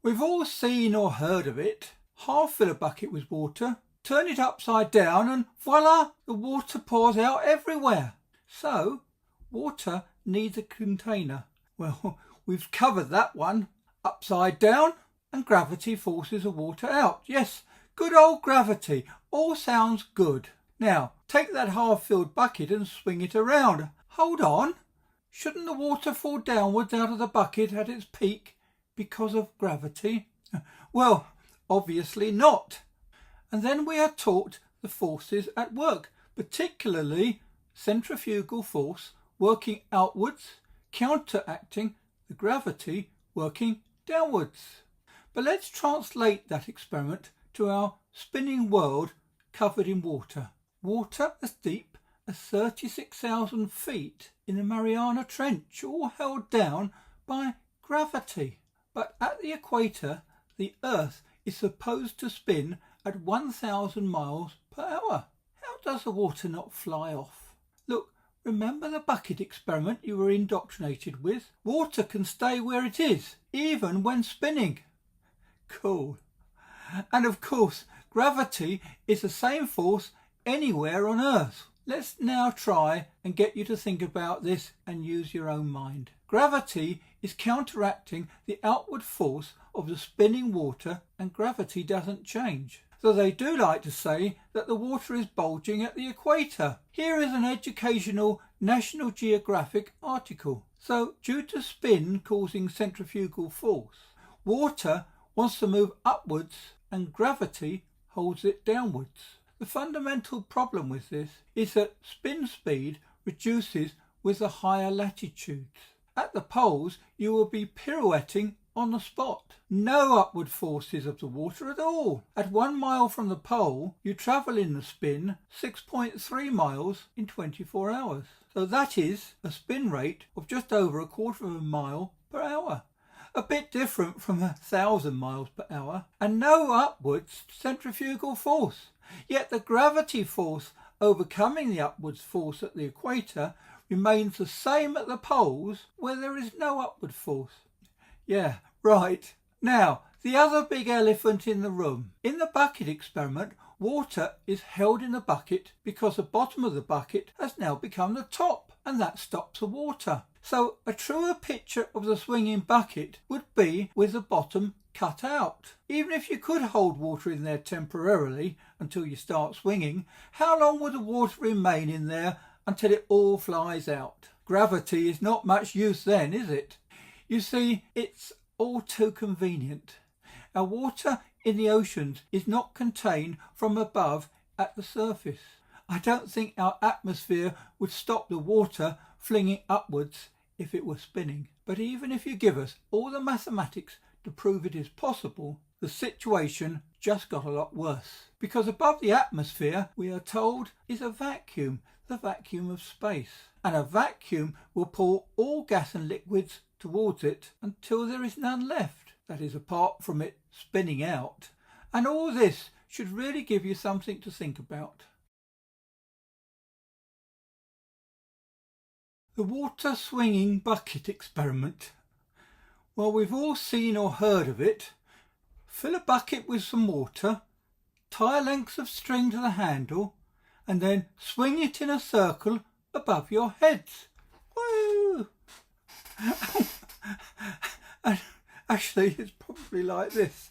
We've all seen or heard of it. Half fill a bucket with water, turn it upside down and voila, the water pours out everywhere. So, water needs a container. Well, we've covered that one. Upside down and gravity forces the water out. Yes, good old gravity. All sounds good. Now, take that half-filled bucket and swing it around. Hold on. Shouldn't the water fall downwards out of the bucket at its peak because of gravity? Well, obviously not. And then we are taught the forces at work, particularly centrifugal force working outwards, counteracting the gravity working downwards. But let's translate that experiment to our spinning world covered in water. Water as deep as 36,000 feet in the Mariana Trench, all held down by gravity. But at the equator, the Earth is supposed to spin at 1,000 miles per hour. How does the water not fly off? Look, remember the bucket experiment you were indoctrinated with? Water can stay where it is, even when spinning. Cool. And of course, gravity is the same force anywhere on Earth. Let's now try and get you to think about this and use your own mind. Gravity is counteracting the outward force of the spinning water, and gravity doesn't change. So they do like to say that the water is bulging at the equator. Here is an educational National Geographic article. So, due to spin causing centrifugal force, water wants to move upwards and gravity holds it downwards. The fundamental problem with this is that spin speed reduces with the higher latitudes. At the poles, you will be pirouetting on the spot. No upward forces of the water at all. At 1 mile from the pole, you travel in the spin 6.3 miles in 24 hours. So that is a spin rate of just over a quarter of a mile per hour. A bit different from 1,000 miles per hour, and no upwards centrifugal force. Yet the gravity force overcoming the upwards force at the equator remains the same at the poles where there is no upward force. Yeah, right. Now, the other big elephant in the room. In the bucket experiment, water is held in the bucket because the bottom of the bucket has now become the top, and that stops the water. So a truer picture of the swinging bucket would be with the bottom cut out. Even if you could hold water in there temporarily until you start swinging, how long would the water remain in there until it all flies out? Gravity is not much use then, is it? You see, it's all too convenient. Our water in the oceans is not contained from above at the surface. I don't think our atmosphere would stop the water flinging upwards if it were spinning. But even if you give us all the mathematics to prove it is possible, the situation just got a lot worse. Because above the atmosphere, we are told, is a vacuum, the vacuum of space. And a vacuum will pull all gas and liquids towards it until there is none left. That is, apart from it spinning out. And all this should really give you something to think about. The water swinging bucket experiment. Well, we've all seen or heard of it. Fill a bucket with some water, tie lengths of string to the handle, and then swing it in a circle above your heads. Woo! And actually, it's probably like this.